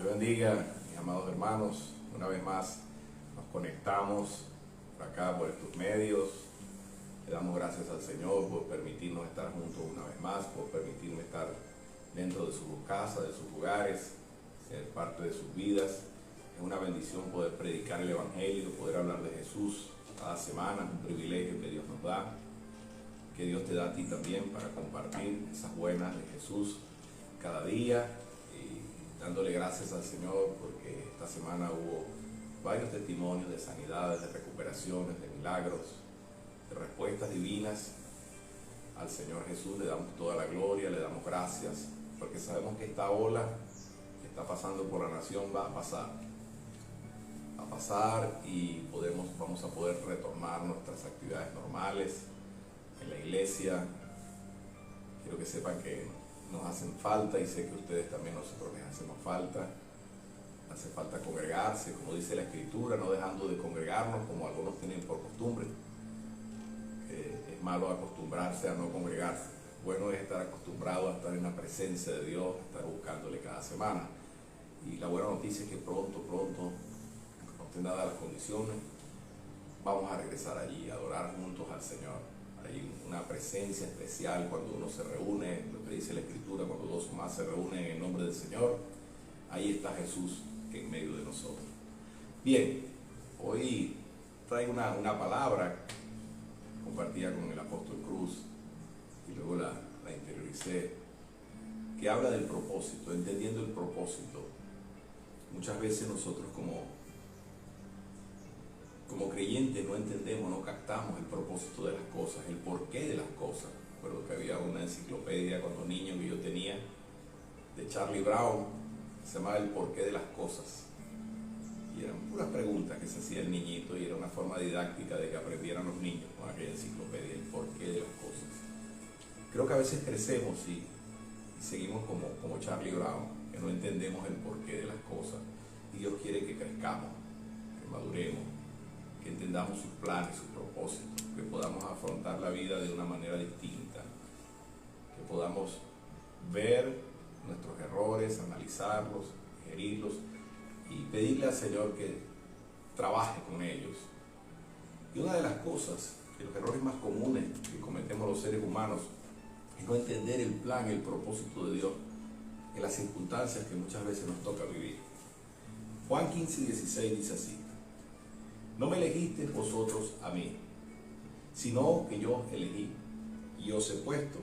bendiga, mis amados hermanos. Una vez más nos conectamos por acá, por estos medios. Le damos gracias al Señor por permitirnos estar juntos una vez más, por permitirnos estar dentro de sus casas, de sus hogares, ser parte de sus vidas. Es una bendición poder predicar el Evangelio, poder hablar de Jesús cada semana. Es un privilegio que Dios nos da, que Dios te da a ti también para compartir esas buenas de Jesús cada día. Dándole gracias al Señor porque esta semana hubo varios testimonios de sanidades, de recuperaciones, de milagros, de respuestas divinas. Al Señor Jesús le damos toda la gloria, le damos gracias, porque sabemos que esta ola que está pasando por la nación va a pasar y vamos a poder retornar nuestras actividades normales en la iglesia. Quiero que sepan que nos hacen falta, y sé que ustedes también, nosotros les hacemos falta. Hace falta congregarse, como dice la Escritura, no dejando de congregarnos como algunos tienen por costumbre. Es malo acostumbrarse a no congregarse. Bueno es estar acostumbrado a estar en la presencia de Dios, estar buscándole cada semana. Y la buena noticia es que pronto, no estén dadas las condiciones, vamos a regresar allí, a adorar juntos al Señor. Hay una presencia especial cuando uno se reúne, lo que dice la Escritura, cuando dos o más se reúnen en el nombre del Señor, ahí está Jesús en medio de nosotros. Bien, hoy traigo una palabra compartida con el apóstol Cruz y luego la interioricé, que habla del propósito, entendiendo el propósito. Muchas veces nosotros como creyentes no entendemos, no captamos el propósito de las cosas, el porqué de las cosas. Recuerdo que había una enciclopedia cuando niño que yo tenía de Charlie Brown, se llamaba El porqué de las cosas, y eran puras preguntas que se hacía el niñito, y era una forma didáctica de que aprendieran los niños con aquella enciclopedia, el porqué de las cosas. Creo que a veces crecemos y seguimos como Charlie Brown, que no entendemos el porqué de las cosas, y Dios quiere que crezcamos, que maduremos, que entendamos sus planes, sus propósitos, que podamos afrontar la vida de una manera distinta, que podamos ver nuestros errores, analizarlos, digerirlos y pedirle al Señor que trabaje con ellos. Y una de las cosas, que los errores más comunes que cometemos los seres humanos, es no entender el plan, el propósito de Dios en las circunstancias que muchas veces nos toca vivir. Juan 15:16 dice así: no me elegisteis vosotros a mí, sino que yo os elegí y os he puesto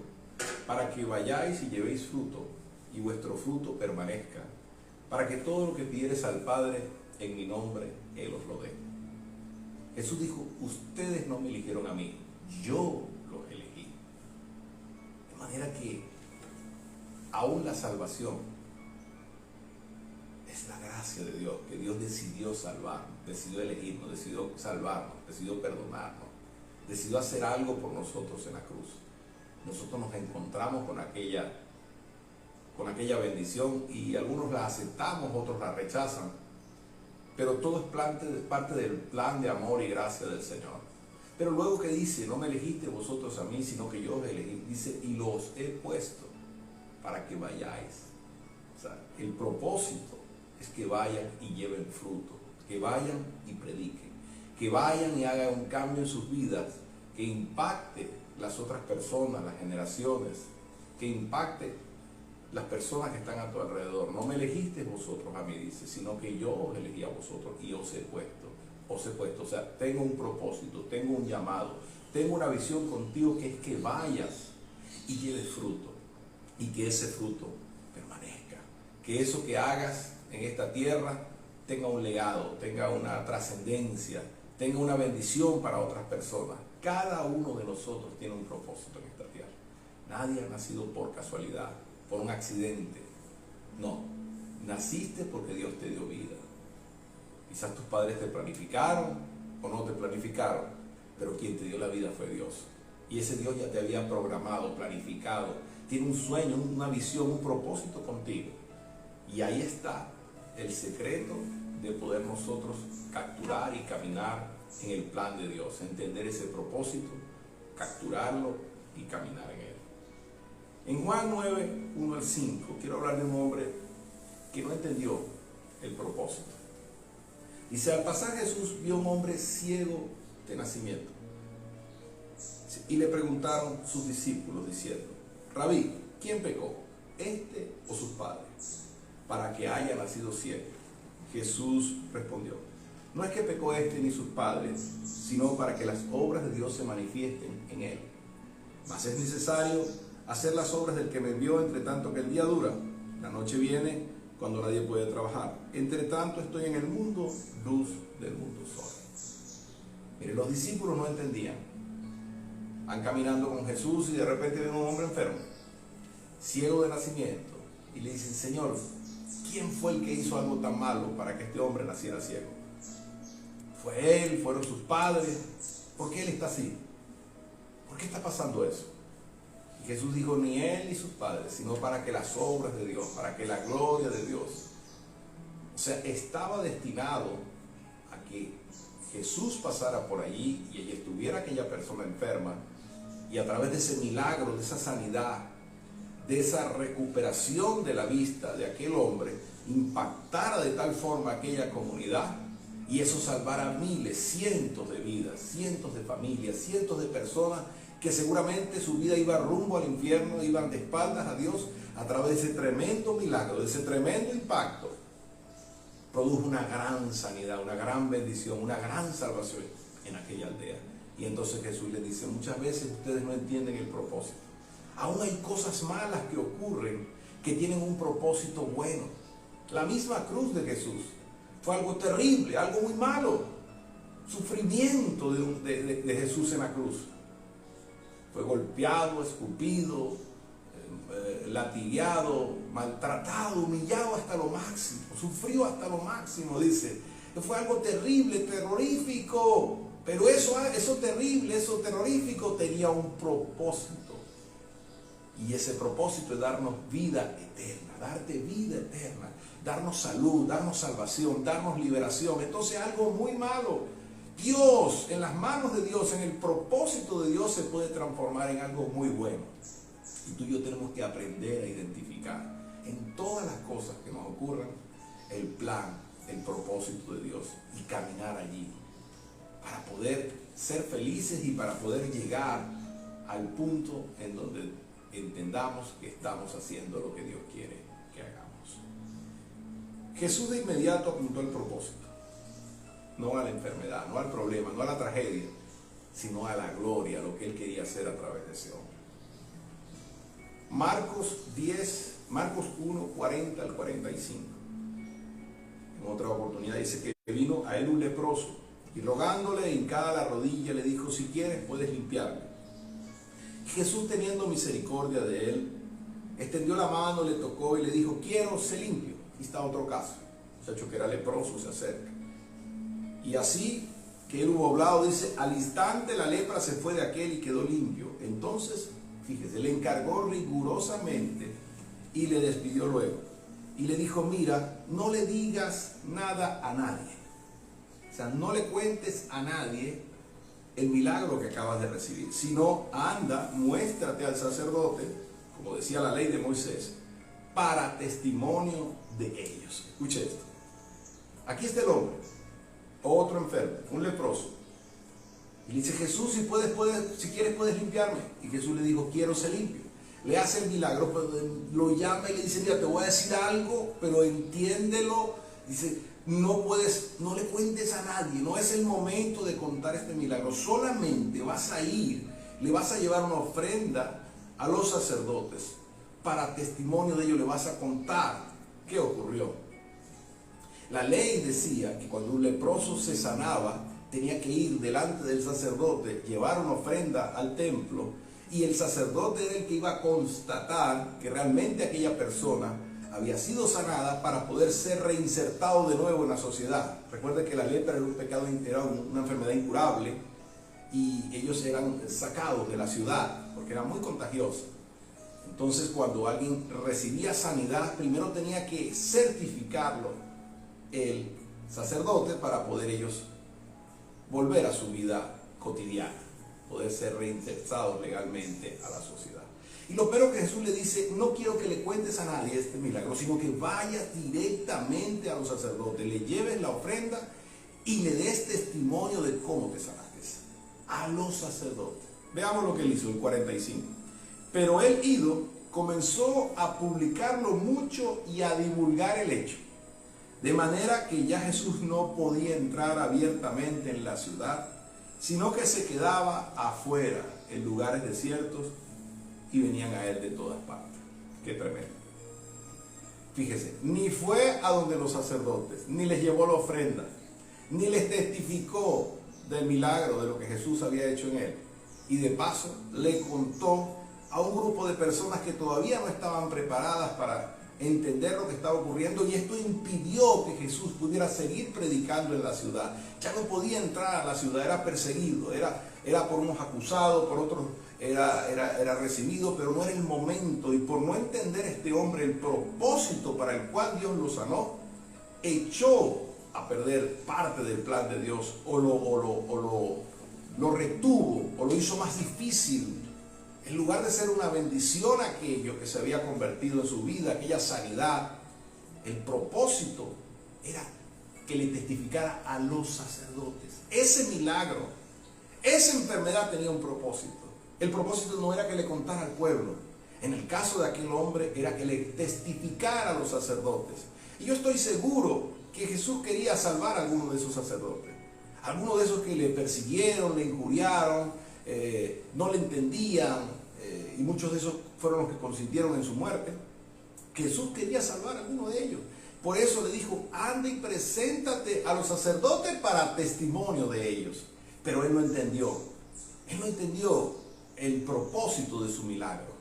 para que vayáis y llevéis fruto, y vuestro fruto permanezca, para que todo lo que pidiereis al Padre en mi nombre, Él os lo dé. Jesús dijo: ustedes no me eligieron a mí, yo los elegí. De manera que aún la salvación es la gracia de Dios, que Dios decidió salvarnos, decidió elegirnos, decidió salvarnos, decidió perdonarnos, decidió hacer algo por nosotros en la cruz. Nosotros nos encontramos con aquella bendición, y algunos la aceptamos, otros la rechazan, pero todo es parte del plan de amor y gracia del Señor. Pero luego que dice: no me elegiste vosotros a mí, sino que yo os elegí, dice: y los he puesto para que vayáis. O sea, el propósito es que vayan y lleven fruto, que vayan y prediquen, que vayan y hagan un cambio en sus vidas, que impacte las otras personas, las generaciones, que impacte las personas que están a tu alrededor. No me elegiste vosotros a mí, dice, sino que yo os elegí a vosotros y os he puesto. O sea, tengo un propósito, tengo un llamado, tengo una visión contigo, que es que vayas y lleves fruto, y que ese fruto permanezca, que eso que hagas en esta tierra tenga un legado, tenga una trascendencia, tenga una bendición para otras personas. Cada uno de nosotros tiene un propósito en esta tierra. Nadie ha nacido por casualidad, por un accidente. No, naciste porque Dios te dio vida. Quizás tus padres te planificaron o no te planificaron, pero quien te dio la vida fue Dios. Y ese Dios ya te había programado, planificado, tiene un sueño, una visión, un propósito contigo. Y ahí está el secreto de poder nosotros capturar y caminar en el plan de Dios, entender ese propósito, capturarlo y caminar en él. En Juan 9, 1 al 5, quiero hablar de un hombre que no entendió el propósito. Dice, al pasar Jesús vio un hombre ciego de nacimiento. Y le preguntaron sus discípulos diciendo, Rabí, ¿quién pecó, este o sus padres, para que haya nacido ciego? Jesús respondió, no es que pecó este ni sus padres, sino para que las obras de Dios se manifiesten en él. Mas es necesario hacer las obras del que me envió, entre tanto que el día dura. La noche viene cuando nadie puede trabajar. Entre tanto estoy en el mundo, luz del mundo soy. Mire, los discípulos no entendían. Van caminando con Jesús y de repente ven a un hombre enfermo, ciego de nacimiento, y le dicen, Señor, ¿quién fue el que hizo algo tan malo para que este hombre naciera ciego? ¿Fue él? ¿Fueron sus padres? ¿Por qué él está así? ¿Por qué está pasando eso? Y Jesús dijo, ni él ni sus padres, sino para que las obras de Dios, para que la gloria de Dios. O sea, estaba destinado a que Jesús pasara por allí y allí estuviera aquella persona enferma, y a través de ese milagro, de esa sanidad, de esa recuperación de la vista de aquel hombre, impactara de tal forma aquella comunidad, y eso salvara miles, cientos de vidas, cientos de familias, cientos de personas que seguramente su vida iba rumbo al infierno, iban de espaldas a Dios. A través de ese tremendo milagro, de ese tremendo impacto, produjo una gran sanidad, una gran bendición, una gran salvación en aquella aldea. Y entonces Jesús les dice, muchas veces ustedes no entienden el propósito. Aún hay cosas malas que ocurren que tienen un propósito bueno. La misma cruz de Jesús fue algo terrible, algo muy malo. Sufrimiento de Jesús en la cruz. Fue golpeado, escupido, latigueado, maltratado, humillado hasta lo máximo, sufrió hasta lo máximo, dice. Fue algo terrible, terrorífico, pero eso terrible, eso terrorífico tenía un propósito. Y ese propósito es darnos vida eterna, darte vida eterna, darnos salud, darnos salvación, darnos liberación. Entonces algo muy malo, Dios, en las manos de Dios, en el propósito de Dios, se puede transformar en algo muy bueno. Y tú y yo tenemos que aprender a identificar en todas las cosas que nos ocurran el plan, el propósito de Dios, y caminar allí para poder ser felices y para poder llegar al punto en donde entendamos que estamos haciendo lo que Dios quiere que hagamos. Jesús de inmediato apuntó al propósito, no a la enfermedad, no al problema, no a la tragedia, sino a la gloria, a lo que Él quería hacer a través de ese hombre. Marcos 1, 40 al 45. En otra oportunidad dice que vino a él un leproso y rogándole, hincada la rodilla, le dijo, si quieres puedes limpiarme. Jesús, teniendo misericordia de él, extendió la mano, le tocó y le dijo, quiero, sé limpio. Aquí está otro caso, el muchacho que era leproso se acerca. Y así que él hubo hablado, dice, al instante la lepra se fue de aquel y quedó limpio. Entonces, fíjese, le encargó rigurosamente y le despidió luego. Y le dijo, mira, no le digas nada a nadie. O sea, no le cuentes a nadie el milagro que acabas de recibir, sino anda, muéstrate al sacerdote, como decía la ley de Moisés, para testimonio de ellos. Escuche esto. Aquí está el hombre, otro enfermo, un leproso. Y le dice, Jesús, si quieres puedes limpiarme. Y Jesús le dijo, quiero ser limpio. Le hace el milagro, pero lo llama y le dice, mira, te voy a decir algo, pero entiéndelo. Dice, no le cuentes a nadie, no es el momento de contar este milagro. Solamente vas a ir, le vas a llevar una ofrenda a los sacerdotes. Para testimonio de ello le vas a contar qué ocurrió. La ley decía que cuando un leproso se sanaba, tenía que ir delante del sacerdote, llevar una ofrenda al templo, y el sacerdote era el que iba a constatar que realmente aquella persona había sido sanada para poder ser reinsertado de nuevo en la sociedad. Recuerden que la lepra era un pecado, era una enfermedad incurable, y ellos eran sacados de la ciudad porque era muy contagiosa. Entonces, cuando alguien recibía sanidad, primero tenía que certificarlo el sacerdote para poder ellos volver a su vida cotidiana, poder ser reinsertados legalmente a la sociedad. Y lo peor que Jesús le dice, no quiero que le cuentes a nadie este milagro, sino que vayas directamente a los sacerdotes, le lleves la ofrenda y le des testimonio de cómo te sanaste. A los sacerdotes. Veamos lo que él hizo, el 45. Pero él ido, comenzó a publicarlo mucho y a divulgar el hecho. De manera que ya Jesús no podía entrar abiertamente en la ciudad, sino que se quedaba afuera, en lugares desiertos, y venían a él de todas partes. Qué tremendo. Fíjese, ni fue a donde los sacerdotes, ni les llevó la ofrenda, ni les testificó del milagro, de lo que Jesús había hecho en él. Y de paso le contó a un grupo de personas que todavía no estaban preparadas para entender lo que estaba ocurriendo, y esto impidió que Jesús pudiera seguir predicando en la ciudad. Ya no podía entrar a la ciudad, era perseguido, era por unos acusados, por otros era recibido, pero no era el momento. Y por no entender este hombre el propósito para el cual Dios lo sanó, echó a perder parte del plan de Dios, o lo retuvo, o lo hizo más difícil. En lugar de ser una bendición aquello que se había convertido en su vida, aquella sanidad, el propósito era que le testificara a los sacerdotes. Ese milagro, esa enfermedad tenía un propósito. El propósito no era que le contara al pueblo. En el caso de aquel hombre era que le testificara a los sacerdotes. Y yo estoy seguro que Jesús quería salvar a algunos de esos sacerdotes. Algunos de esos que le persiguieron, le injuriaron, no le entendían, y muchos de esos fueron los que consintieron en su muerte. Jesús quería salvar a alguno de ellos. Por eso le dijo, anda y preséntate a los sacerdotes para testimonio de ellos. Pero él no entendió. Él no entendió el propósito de su milagro.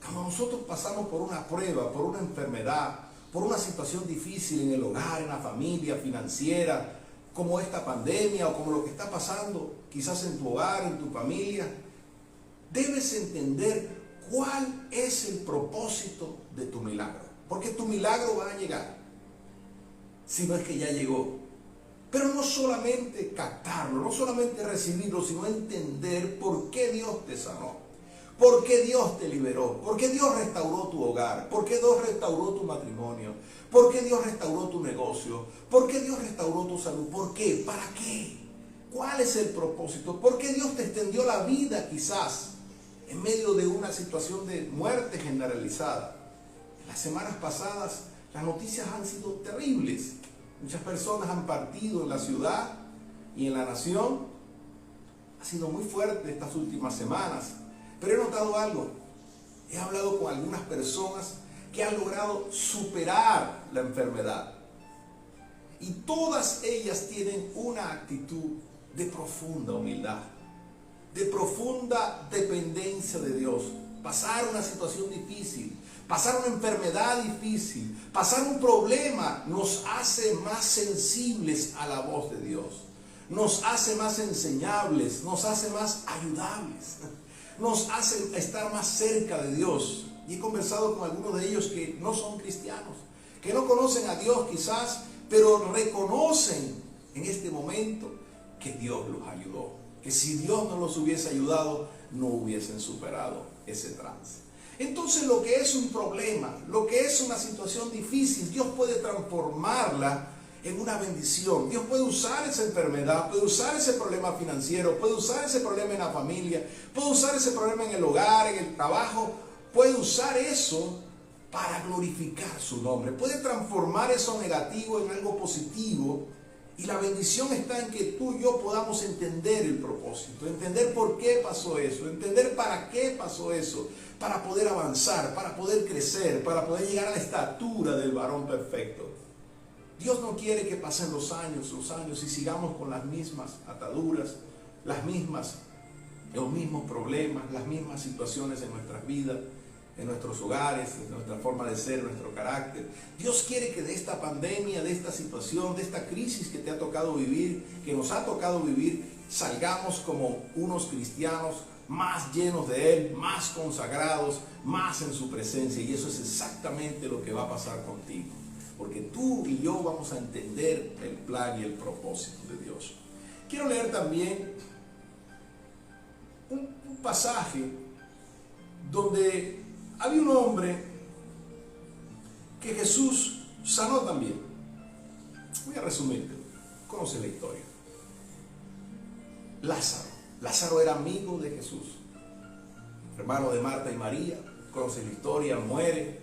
Cuando nosotros pasamos por una prueba, por una enfermedad, por una situación difícil en el hogar, en la familia, financiera, como esta pandemia o como lo que está pasando quizás en tu hogar, en tu familia, debes entender cuál es el propósito de tu milagro. Porque tu milagro va a llegar, si no es que ya llegó. Pero no solamente captarlo, no solamente recibirlo, sino entender por qué Dios te sanó, por qué Dios te liberó, por qué Dios restauró tu hogar, por qué Dios restauró tu matrimonio, por qué Dios restauró tu negocio, por qué Dios restauró tu salud, ¿por qué? ¿Para qué? ¿Cuál es el propósito? ¿Por qué Dios te extendió la vida quizás en medio de una situación de muerte generalizada? En las semanas pasadas las noticias han sido terribles. Muchas personas han partido en la ciudad y en la nación. Ha sido muy fuerte estas últimas semanas. Pero he notado algo. He hablado con algunas personas que han logrado superar la enfermedad. Y todas ellas tienen una actitud de profunda humildad, de profunda dependencia de Dios. Pasar una situación difícil, pasar una enfermedad difícil, pasar un problema nos hace más sensibles a la voz de Dios. Nos hace más enseñables, nos hace más ayudables, nos hace estar más cerca de Dios. Y he conversado con algunos de ellos que no son cristianos, que no conocen a Dios quizás, pero reconocen en este momento que Dios los ayudó, que si Dios no los hubiese ayudado, no hubiesen superado ese trance. Entonces, lo que es un problema, lo que es una situación difícil, Dios puede transformarla en una bendición. Dios puede usar esa enfermedad, puede usar ese problema financiero, puede usar ese problema en la familia, puede usar ese problema en el hogar, en el trabajo, puede usar eso para glorificar su nombre, puede transformar eso negativo en algo positivo. Y la bendición está en que tú y yo podamos entender el propósito, entender por qué pasó eso, entender para qué pasó eso, para poder avanzar, para poder crecer, para poder llegar a la estatura del varón perfecto. Dios no quiere que pasen los años y sigamos con las mismas ataduras, los mismos problemas, las mismas situaciones en nuestras vidas, en nuestros hogares, en nuestra forma de ser, nuestro carácter. Dios quiere que de esta pandemia, de esta situación, de esta crisis que te ha tocado vivir, que nos ha tocado vivir, salgamos como unos cristianos más llenos de Él, más consagrados, más en su presencia. Y eso es exactamente lo que va a pasar contigo, porque tú y yo vamos a entender el plan y el propósito de Dios. Quiero leer también un pasaje donde había un hombre que Jesús sanó también. Voy a resumirte, conoce la historia. Lázaro era amigo de Jesús, hermano de Marta y María, conoce la historia, muere,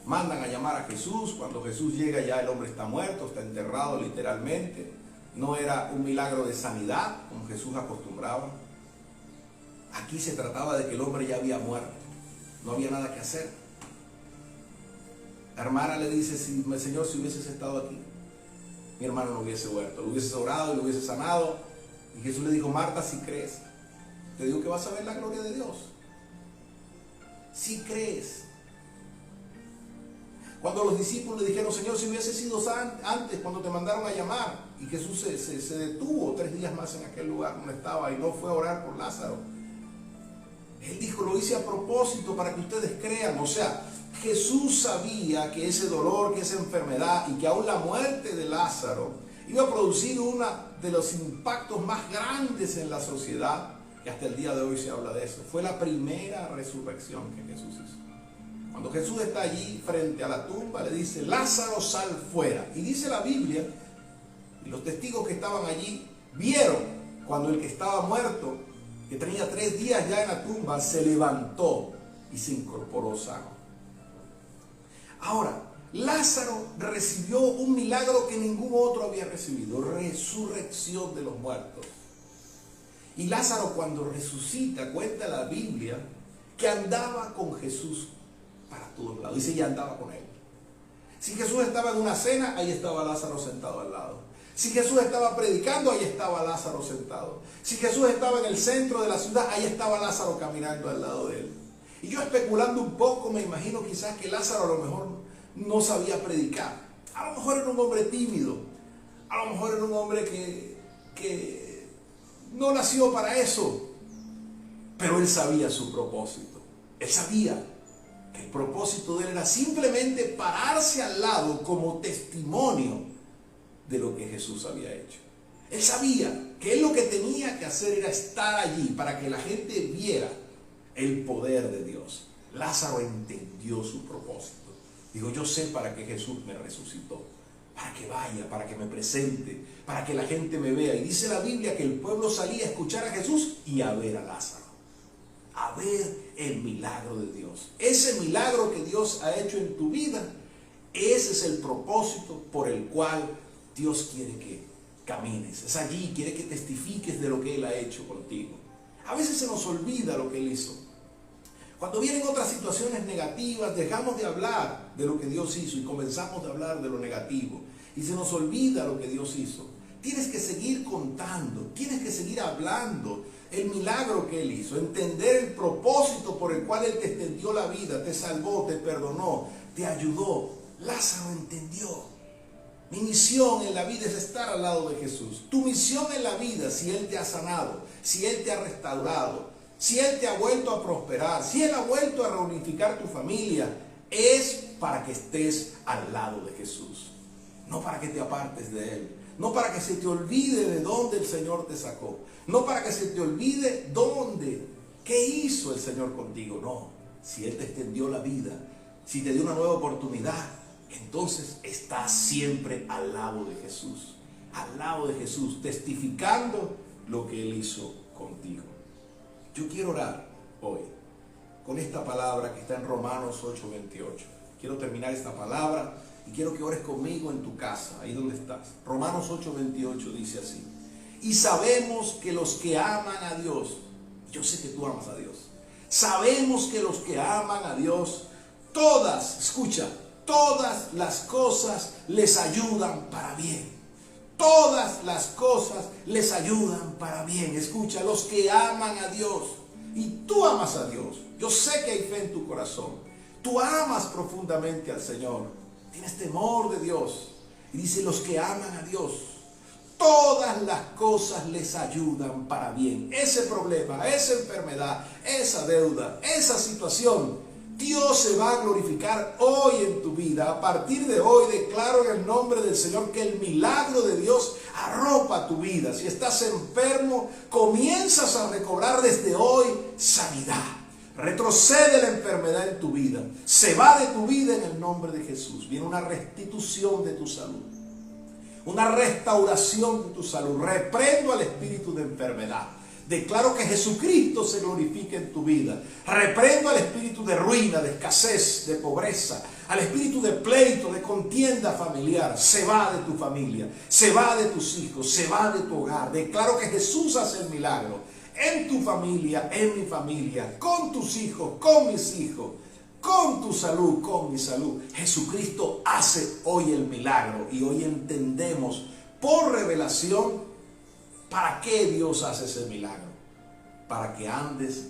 mandan a llamar a Jesús, cuando Jesús llega ya el hombre está muerto, está enterrado literalmente, no era un milagro de sanidad como Jesús acostumbraba, aquí se trataba de que el hombre ya había muerto, no había nada que hacer. La hermana le dice, Señor, si hubieses estado aquí, mi hermano no hubiese muerto, lo hubiese orado y lo hubiese sanado. Y Jesús le dijo, Marta, si crees, te digo que vas a ver la gloria de Dios. Si crees. Cuando los discípulos le dijeron, Señor, si hubiese sido antes, cuando te mandaron a llamar, y Jesús se detuvo 3 días más en aquel lugar donde estaba y no fue a orar por Lázaro. Él dijo, lo hice a propósito para que ustedes crean. O sea, Jesús sabía que ese dolor, que esa enfermedad y que aún la muerte de Lázaro iba a producir uno de los impactos más grandes en la sociedad, que hasta el día de hoy se habla de eso. Fue la primera resurrección que Jesús hizo. Cuando Jesús está allí frente a la tumba, le dice, Lázaro, sal fuera. Y dice la Biblia, y los testigos que estaban allí vieron cuando el que estaba muerto, que tenía 3 días ya en la tumba, se levantó y se incorporó sano. Ahora, Lázaro recibió un milagro que ningún otro había recibido, resurrección de los muertos. Y Lázaro, cuando resucita, cuenta la Biblia que andaba con Jesús para todos lados. Dice, ya andaba con él. Si Jesús estaba en una cena, ahí estaba Lázaro sentado al lado. Si Jesús estaba predicando, ahí estaba Lázaro sentado. Si Jesús estaba en el centro de la ciudad, ahí estaba Lázaro caminando al lado de él. Y yo, especulando un poco, me imagino quizás que Lázaro a lo mejor no sabía predicar. A lo mejor era un hombre tímido. A lo mejor era un hombre que no nació para eso. Pero él sabía su propósito. Él sabía que el propósito de él era simplemente pararse al lado como testimonio de lo que Jesús había hecho. Él sabía que él lo que tenía que hacer era estar allí para que la gente viera el poder de Dios. Lázaro entendió su propósito. Digo, yo sé para qué Jesús me resucitó. Para que vaya, para que me presente, para que la gente me vea. Y dice la Biblia que el pueblo salía a escuchar a Jesús y a ver a Lázaro. A ver el milagro de Dios. Ese milagro que Dios ha hecho en tu vida, ese es el propósito por el cual Dios quiere que camines. Es allí, quiere que testifiques de lo que Él ha hecho contigo. A veces se nos olvida lo que Él hizo. Cuando vienen otras situaciones negativas, dejamos de hablar de lo que Dios hizo y comenzamos a hablar de lo negativo. Y se nos olvida lo que Dios hizo. Tienes que seguir contando, tienes que seguir hablando el milagro que Él hizo, entender el propósito por el cual Él te extendió la vida, te salvó, te perdonó, te ayudó. Lázaro entendió. Mi misión en la vida es estar al lado de Jesús. Tu misión en la vida, si Él te ha sanado, si Él te ha restaurado, si Él te ha vuelto a prosperar, si Él ha vuelto a reunificar tu familia, es para que estés al lado de Jesús. No para que te apartes de Él. No para que se te olvide de dónde el Señor te sacó. No para que se te olvide qué hizo el Señor contigo. No, si Él te extendió la vida, si te dio una nueva oportunidad, entonces estás siempre al lado de Jesús. Al lado de Jesús, testificando lo que Él hizo contigo. Yo quiero orar hoy con esta palabra que está en Romanos 8:28. Quiero terminar esta palabra y quiero que ores conmigo en tu casa, ahí donde estás. Romanos 8:28 dice así: y sabemos que los que aman a Dios, yo sé que tú amas a Dios, sabemos que los que aman a Dios, todas las cosas les ayudan para bien. Todas las cosas les ayudan para bien. Escucha, los que aman a Dios, y tú amas a Dios. Yo sé que hay fe en tu corazón. Tú amas profundamente al Señor. Tienes temor de Dios. Y dice, los que aman a Dios, todas las cosas les ayudan para bien. Ese problema, esa enfermedad, esa deuda, esa situación, Dios se va a glorificar hoy en tu vida. A partir de hoy declaro en el nombre del Señor que el milagro de Dios arropa tu vida. Si estás enfermo, comienzas a recobrar desde hoy sanidad. Retrocede la enfermedad en tu vida. Se va de tu vida en el nombre de Jesús. Viene una restitución de tu salud. Una restauración de tu salud. Reprendo al espíritu de enfermedad. Declaro que Jesucristo se glorifique en tu vida. Reprendo al espíritu de ruina, de escasez, de pobreza. Al espíritu de pleito, de contienda familiar. Se va de tu familia. Se va de tus hijos. Se va de tu hogar. Declaro que Jesús hace el milagro. En tu familia, en mi familia. Con tus hijos, con mis hijos. Con tu salud, con mi salud. Jesucristo hace hoy el milagro. Y hoy entendemos por revelación para qué Dios hace ese milagro. Para que andes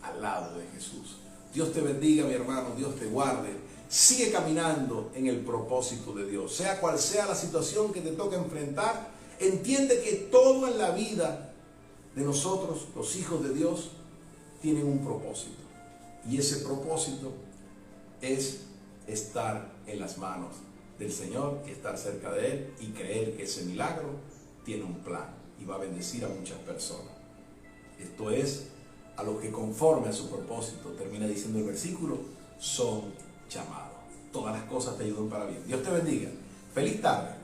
al lado de Jesús. Dios te bendiga, mi hermano. Dios te guarde. Sigue caminando en el propósito de Dios. Sea cual sea la situación que te toque enfrentar, entiende que todo en la vida de nosotros, los hijos de Dios, tienen un propósito. Y ese propósito es estar en las manos del Señor y estar cerca de Él y creer que ese milagro tiene un plan y va a bendecir a muchas personas. Esto es a los que conforme a su propósito, termina diciendo el versículo, son llamados. Todas las cosas te ayudan para bien. Dios te bendiga. Feliz tarde.